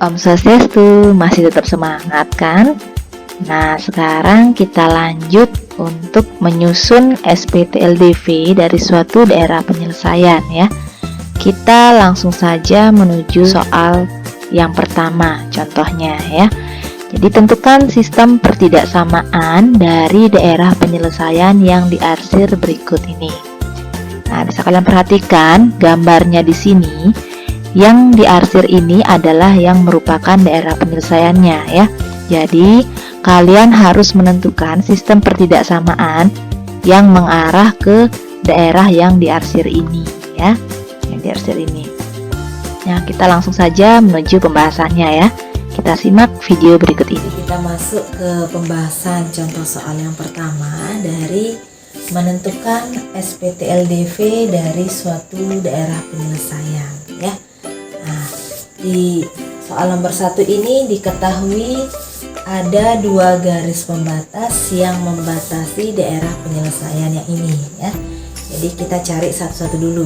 Om Swastiastu, masih tetap semangat kan? Nah, sekarang kita lanjut untuk menyusun SPT-LDV dari suatu daerah penyelesaian ya. Kita langsung saja menuju soal yang pertama, contohnya ya. Jadi tentukan sistem pertidaksamaan dari daerah penyelesaian yang diarsir berikut ini. Nah, bisa kalian perhatikan gambarnya di sini. Yang diarsir ini adalah yang merupakan daerah penyelesaiannya ya. Jadi, kalian harus menentukan sistem pertidaksamaan yang mengarah ke daerah yang diarsir ini ya. Yang diarsir ini. Nah, kita langsung saja menuju pembahasannya ya. Kita simak video berikut ini. Kita masuk ke pembahasan contoh soal yang pertama dari menentukan SPT-LDV dari suatu daerah penyelesaian ya. Nah, di soal nomor 1 ini diketahui ada 2 garis pembatas yang membatasi daerah penyelesaian yang ini ya. Jadi kita cari satu-satu dulu.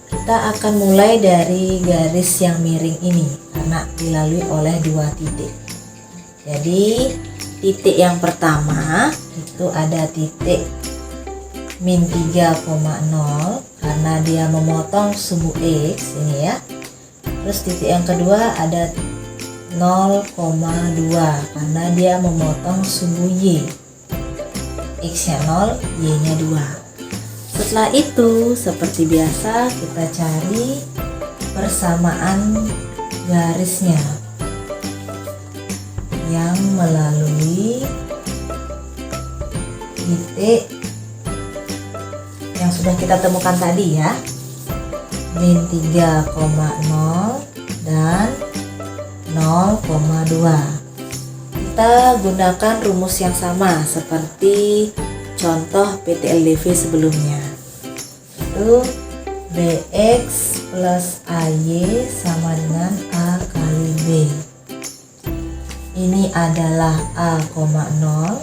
Kita akan mulai dari garis yang miring ini karena dilalui oleh 2 titik. Jadi titik yang pertama itu ada titik min 3,0 karena dia memotong sumbu X ini ya. Terus titik yang kedua ada 0,2 karena dia memotong sumbu Y. X nya 0, Y nya 2. Setelah itu seperti biasa kita cari persamaan garisnya yang melalui titik yang sudah kita temukan tadi ya, min 3,0 dan 0,2. Kita gunakan rumus yang sama seperti contoh PT-LDV sebelumnya. Itu BX plus AY sama dengan A kali B. Ini adalah A, 0,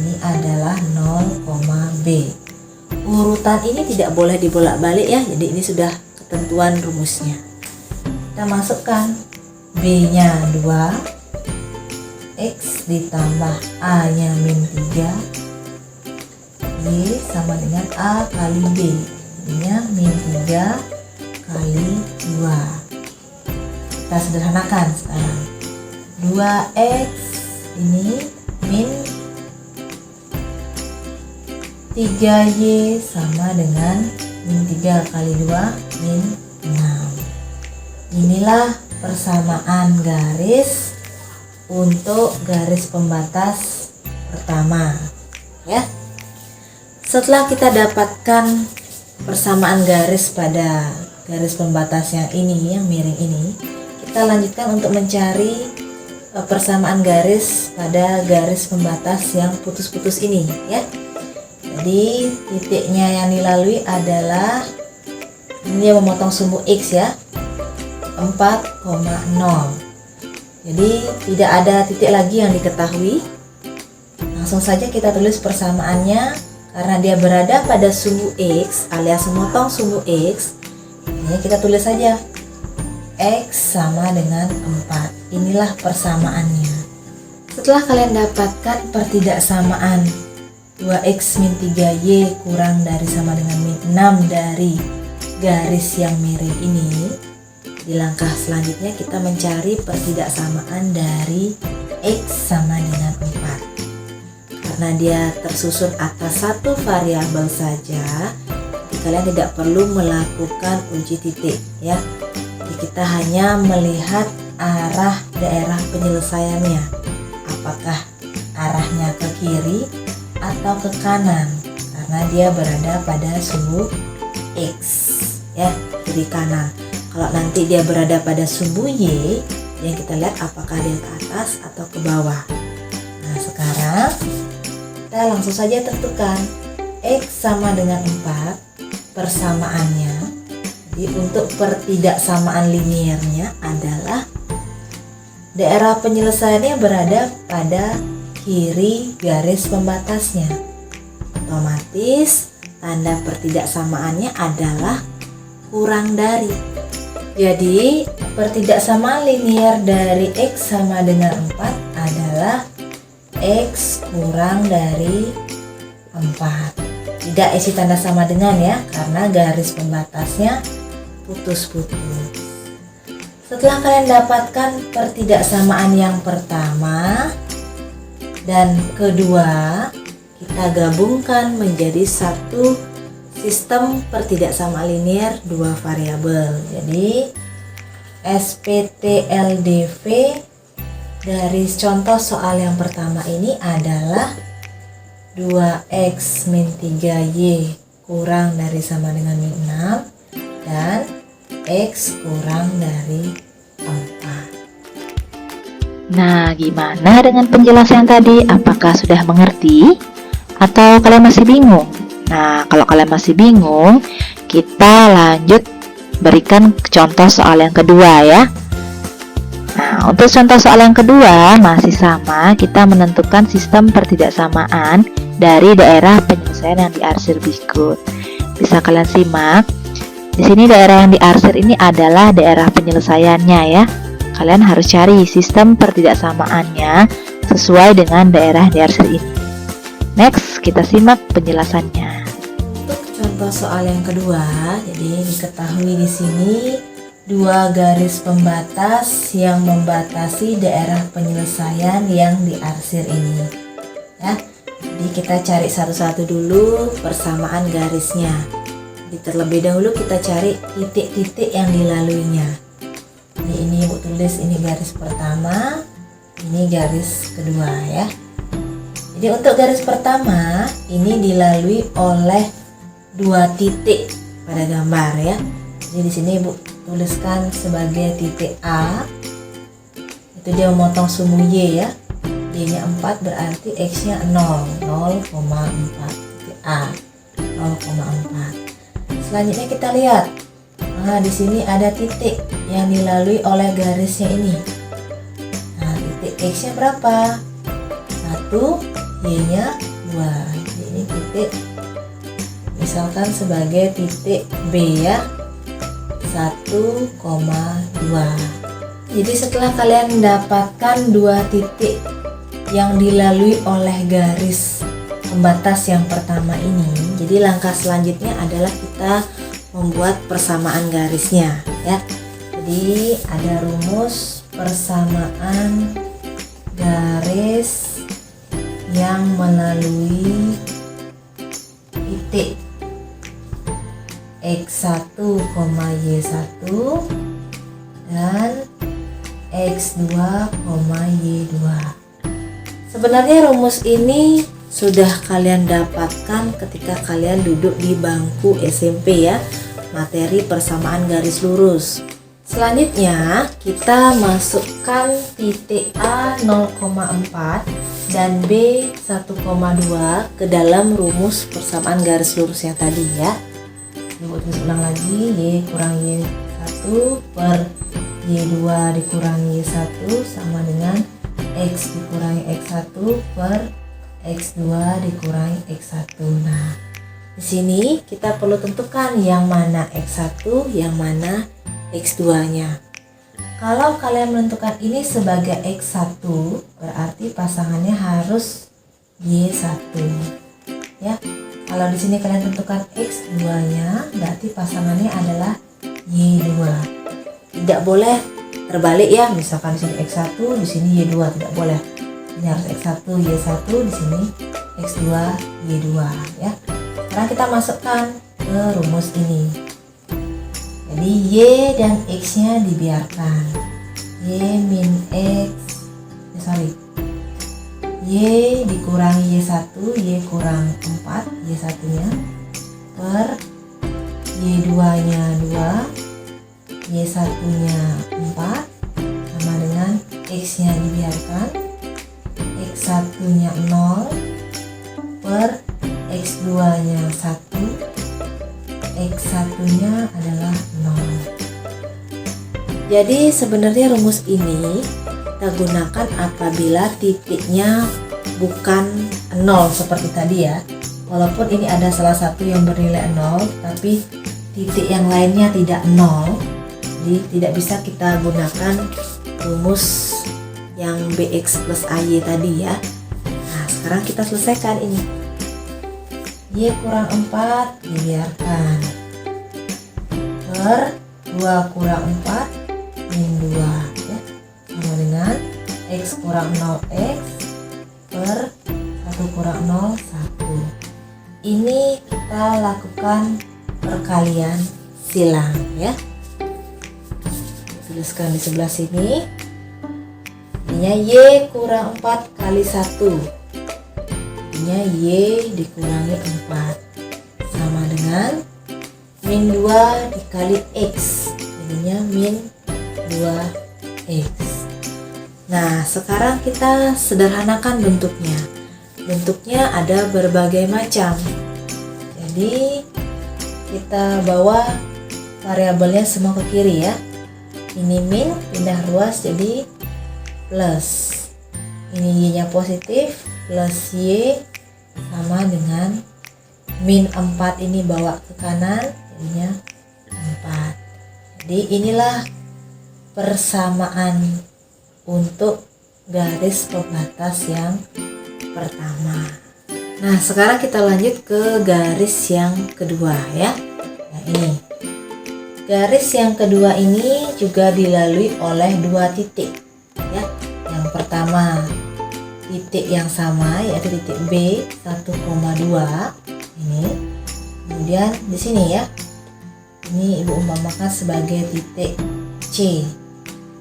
ini adalah 0, B. Urutan ini tidak boleh dibolak-balik ya, jadi ini sudah ketentuan rumusnya. Kita masukkan B nya 2, X ditambah A nya min 3, Y sama dengan A kali B. Ininya min 3 kali 2. Kita sederhanakan sekarang. 2X ini min 3Y sama dengan min 3 kali 2 min 6. Inilah persamaan garis untuk garis pembatas pertama ya. Setelah kita dapatkan persamaan garis pada garis pembatas yang ini, yang miring ini, kita lanjutkan untuk mencari persamaan garis pada garis pembatas yang putus-putus ini ya. Jadi titiknya yang dilalui adalah ini yang memotong sumbu X ya, 4,0. Jadi tidak ada titik lagi yang diketahui. Langsung saja kita tulis persamaannya. Karena dia berada pada sumbu X alias memotong sumbu X, ini kita tulis saja X sama dengan 4. Inilah persamaannya. Setelah kalian dapatkan pertidaksamaan 2X min 3Y kurang dari sama dengan min 6 dari garis yang miring ini, di langkah selanjutnya kita mencari pertidaksamaan dari X sama dengan 4. Karena dia tersusun atas satu variabel saja, jadi kalian tidak perlu melakukan uji titik ya. Jadi kita hanya melihat arah daerah penyelesaiannya, apakah arahnya ke kiri atau ke kanan, karena dia berada pada sumbu X ya, kiri kanan. Kalau nanti dia berada pada sumbu Y, yang kita lihat apakah dia ke atas atau ke bawah. Nah sekarang kita langsung saja tentukan X sama dengan 4 persamaannya. Jadi untuk pertidaksamaan linearnya adalah daerah penyelesaiannya berada pada kiri garis pembatasnya. Otomatis tanda pertidaksamaannya adalah kurang dari. Jadi Pertidaksamaan linier dari X sama dengan 4 adalah X kurang dari 4. Tidak isi tanda sama dengan ya, karena garis pembatasnya putus-putus. Setelah kalian dapatkan pertidaksamaan yang pertama dan kedua, kita gabungkan menjadi satu sistem pertidaksamaan linier dua variabel. Jadi SPTLDV dari contoh soal yang pertama ini adalah 2x min 3y kurang dari sama dengan min 6 dan X kurang dari 4. Nah, gimana dengan penjelasan tadi? Apakah sudah mengerti? Atau kalian masih bingung? Nah, kalau kalian masih bingung, kita lanjut berikan contoh soal yang kedua ya. Nah, untuk contoh soal yang kedua masih sama, kita menentukan sistem pertidaksamaan dari daerah penyelesaian yang diarsir berikut. Bisa kalian simak. Di sini daerah yang diarsir ini adalah daerah penyelesaiannya ya. Kalian harus cari sistem pertidaksamaannya sesuai dengan daerah diarsir ini. Next, kita simak penjelasannya. Untuk contoh soal yang kedua, jadi diketahui di sini dua garis pembatas yang membatasi daerah penyelesaian yang diarsir ini. Ya, jadi kita cari satu-satu dulu persamaan garisnya. Jadi terlebih dahulu kita cari titik-titik yang dilaluinya. Ini Ibu tulis, ini garis pertama, ini garis kedua ya. Jadi untuk garis pertama ini dilalui oleh dua titik pada gambar ya. Jadi di sini Ibu tuliskan sebagai titik A. Itu dia memotong sumbu Y ya. Y-nya 4 berarti X-nya 0,4 titik A 0,4. Selanjutnya kita lihat, nah di sini ada titik yang dilalui oleh garisnya ini. Nah titik X-nya berapa? 1, Y-nya 2. Jadi ini titik, misalkan sebagai titik B ya, 1,2. Jadi setelah kalian mendapatkan dua titik yang dilalui oleh garis pembatas yang pertama ini, jadi langkah selanjutnya adalah kita membuat persamaan garisnya ya. Jadi ada rumus persamaan garis yang melalui titik X1, Y1 dan X2, Y2. Sebenarnya rumus ini sudah kalian dapatkan ketika kalian duduk di bangku SMP ya, materi persamaan garis lurus. Selanjutnya kita masukkan titik A 0,4 dan B 1,2 ke dalam rumus persamaan garis lurus yang tadi ya. Coba tulis ulang lagi, Y kurang Y1 per Y2 dikurangi Y1 sama dengan X dikurangi X1 per X2 dikurangi X1. Nah, di sini kita perlu tentukan yang mana X1, yang mana X2-nya. Kalau kalian menentukan ini sebagai X1, berarti pasangannya harus Y1. Ya. Kalau di sini kalian tentukan X2-nya, berarti pasangannya adalah Y2. Tidak boleh terbalik ya, misalkan di sini X1, di sini Y2, tidak boleh. Ini harus X1, Y1, di sini X2, Y2 ya. Sekarang kita masukkan ke rumus ini. Jadi Y dan X-nya dibiarkan. Y min X, Y dikurangi Y1, Y kurang 4, Y1-nya per Y2-nya 2, Y1-nya 4 sama dengan X-nya dibiarkan, X1-nya 0 per X2-nya 1, X1-nya adalah 0. Jadi sebenarnya rumus ini kita gunakan apabila titiknya bukan 0 seperti tadi ya. Walaupun ini ada salah satu yang bernilai 0, tapi titik yang lainnya tidak 0. Jadi tidak bisa kita gunakan rumus yang BX plus AY tadi ya. Nah sekarang kita selesaikan ini. Y kurang 4 dibiarkan per 2 kurang 4 min 2 ya, sama dengan X kurang 0X per 1 kurang 0 1. Ini kita lakukan perkalian silang ya. Tuliskan di sebelah sini. Ininya Y kurang 4 kali 1. Ininya Y dikurangi 4. Sama dengan min 2 dikali X. Jadinya min 2X. Nah sekarang kita sederhanakan bentuknya. Bentuknya ada berbagai macam. Jadi kita bawa variabelnya semua ke kiri ya. Ini min pindah ruas jadi plus. Ini Y nya positif, plus Y sama dengan min 4 ini bawa ke kanan jadinya 4. Jadi inilah persamaan untuk garis pembatas yang pertama. Nah sekarang kita lanjut ke garis yang kedua ya. Nah ini garis yang kedua ini juga dilalui oleh dua titik ya. Yang pertama titik yang sama yaitu titik B 1,2 ini. Kemudian di sini ya, ini ibu umpamakan sebagai titik C.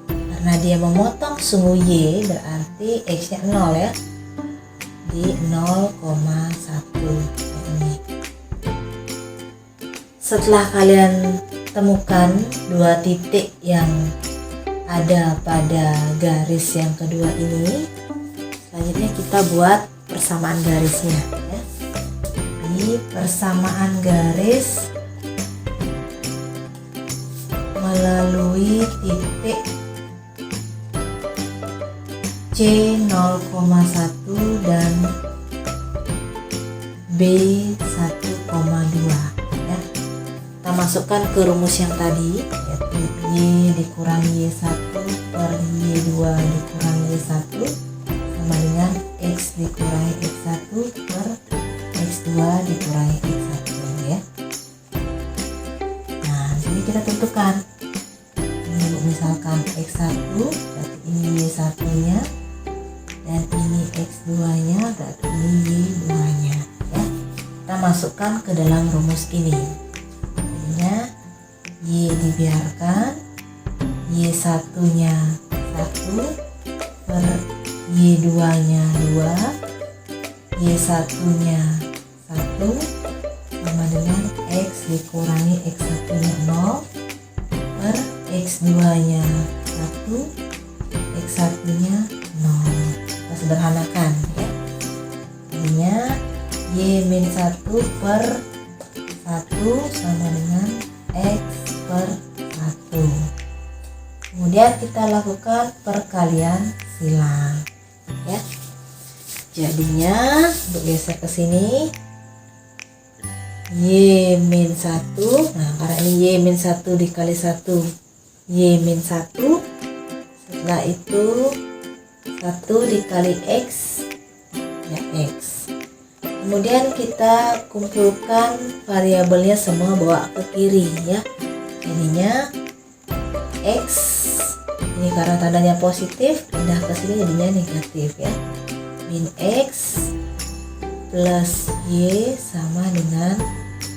Karena dia memotong sumbu Y berarti X nya 0 ya, di 0,1 ini. Setelah kalian temukan dua titik yang ada pada garis yang kedua ini, selanjutnya kita buat persamaan garisnya ya. Di persamaan garis melalui titik C 0,1 dan B 1,2 ya. Kita masukkan ke rumus yang tadi yaitu Y dikurangi Y1 per Y2 dikurangi Y1 sama dengan X dikurangi X1 per X2 dikurangi X1 ya. Nah jadi kita tentukan ini misalkan X1 berarti ini Y1 nya dan ini X2 nya berarti ini Y2 nya ya. Kita masukkan ke dalam rumus ini. Jadinya Y dibiarkan, Y1 nya 1 per Y2 nya 2, Y1 nya 1 sama dengan X dikurangi X1 nya 0 per X2 nya 1, X1 nya 0. Kita sederhanakan ya. Jadinya Y min 1 per 1 sama dengan X per 1. Kemudian kita lakukan perkalian silang ya. Jadinya untuk geser ke sini Y min 1. Nah karena ini Y min 1 dikali 1 Y min 1. Setelah itu 1 dikali X ya X. Kemudian kita kumpulkan variabelnya semua bawa ke kiri ya. Jadinya X ini karena tandanya positif pindah ke sini jadinya negatif ya. Min X plus Y sama dengan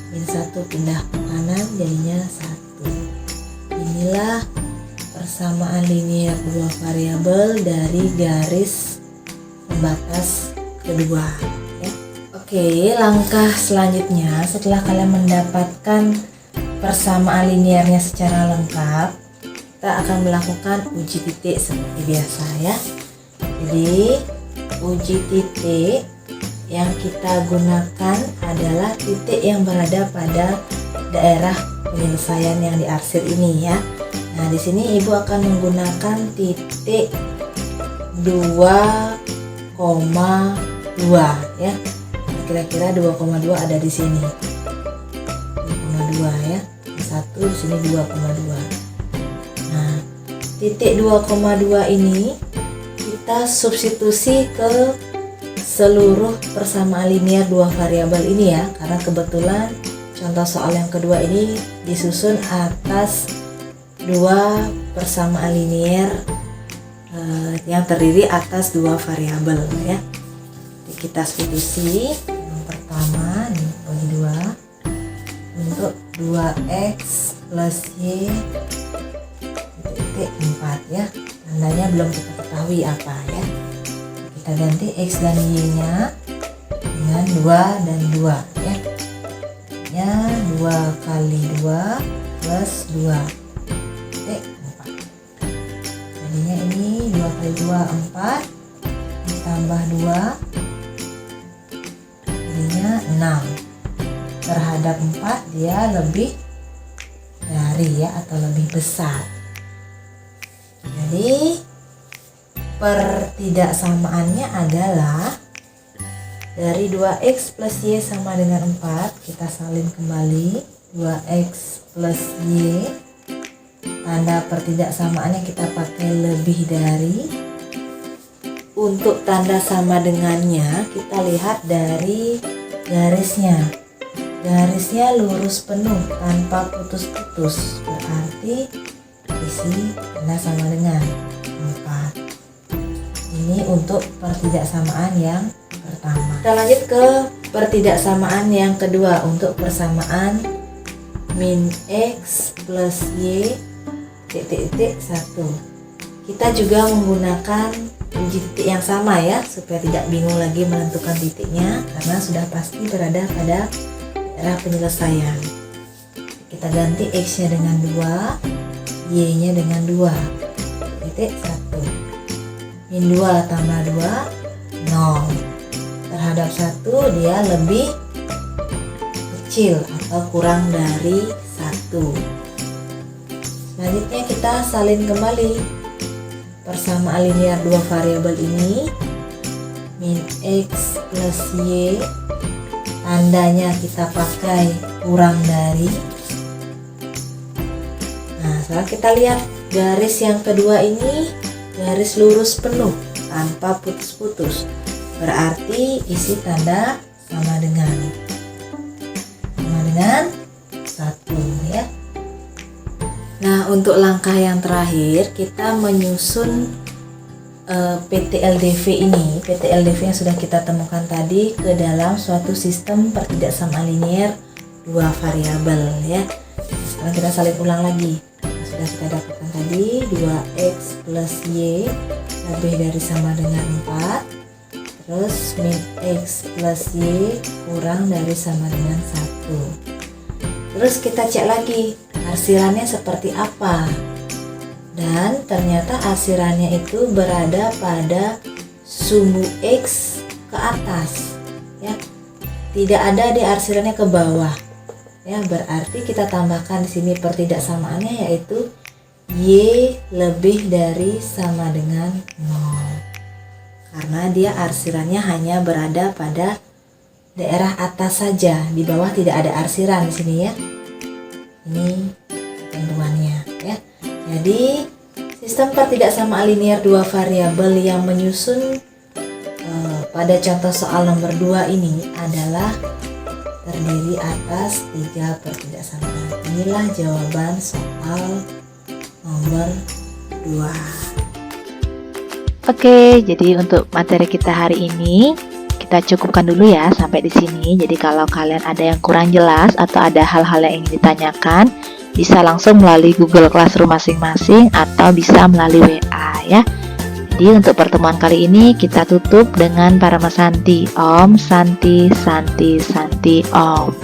min 1 pindah ke kanan jadinya 1. Inilah persamaan linear dua variabel dari garis pembatas kedua ya. Oke, langkah selanjutnya setelah kalian mendapatkan persamaan linearnya secara lengkap, kita akan melakukan uji titik seperti biasa ya. Jadi uji titik yang kita gunakan adalah titik yang berada pada daerah penyelesaian yang diarsir ini ya. Nah, di sini ibu akan menggunakan titik 2,2 ya. Kira-kira 2,2 ada di sini. 2,2 ya. Satu di sini 2,2. titik 2,2 ini kita substitusi ke seluruh persamaan linear dua variabel ini ya, karena kebetulan contoh soal yang kedua ini disusun atas dua persamaan linear yang terdiri atas dua variabel ya. Jadi kita substitusi yang pertama ini bagi 2 untuk 2x plus y titik 4 ya, tandanya belum kita ketahui apa ya. Kita ganti x dan y nya dengan 2 dan 2 ya. Ya 2 kali 2 plus 2 titik 4. Jadinya ini 2 kali 2 4 ditambah 2 jadinya 6. Terhadap 4 dia lebih dari ya, atau lebih besar. Jadi pertidaksamaannya adalah dari 2x plus y sama dengan 4, kita salin kembali 2x plus y, tanda pertidaksamaannya kita pakai lebih dari. Untuk tanda sama dengannya kita lihat dari garisnya lurus penuh tanpa putus-putus, berarti isi tanda sama dengan 4. Ini untuk pertidaksamaan yang pertama. Kita lanjut ke pertidaksamaan yang kedua untuk persamaan min x plus y titik 1. Kita juga menggunakan uji titik yang sama ya, supaya tidak bingung lagi menentukan titiknya, karena sudah pasti berada pada daerah penyelesaian. Kita ganti x nya dengan 2, y nya dengan 2 titik 1. Min 2 tambah 2 0. Terhadap 1 dia lebih kecil atau kurang dari 1. Selanjutnya kita salin kembali persamaan linear dua variabel ini. Min x plus y, tandanya kita pakai kurang dari. Nah, sekarang kita lihat garis yang kedua ini garis lurus penuh tanpa putus-putus, berarti isi tanda sama dengan 1 ya. Nah, untuk langkah yang terakhir kita menyusun PTLDV ini, PTLDV yang sudah kita temukan tadi ke dalam suatu sistem pertidaksamaan linear dua variabel ya. Sekarang kita salin ulang lagi. Sudah kita dapatkan tadi 2x plus y lebih dari sama dengan 4, terus min x plus y kurang dari sama dengan 1. Terus kita cek lagi arsirannya seperti apa, dan ternyata arsirannya itu berada pada sumbu x ke atas ya, tidak ada di arsirannya ke bawah ya. Berarti kita tambahkan di sini pertidaksamaannya, yaitu y lebih dari sama dengan 0, karena dia arsirannya hanya berada pada daerah atas saja, di bawah tidak ada arsiran di sini ya. Ini ketentuannya ya. Jadi sistem pertidaksamaan linear dua variabel yang menyusun pada contoh soal nomor 2 ini adalah terdiri atas 3 pertidaksamaan. Inilah jawaban soal nomor 2. Oke, jadi untuk materi kita hari ini kita cukupkan dulu ya sampai di sini. Jadi kalau kalian ada yang kurang jelas atau ada hal-hal yang ingin ditanyakan, bisa langsung melalui Google Classroom masing-masing atau bisa melalui WA ya. Jadi untuk pertemuan kali ini kita tutup dengan Parama Santi. Om Santi Santi Santi Om.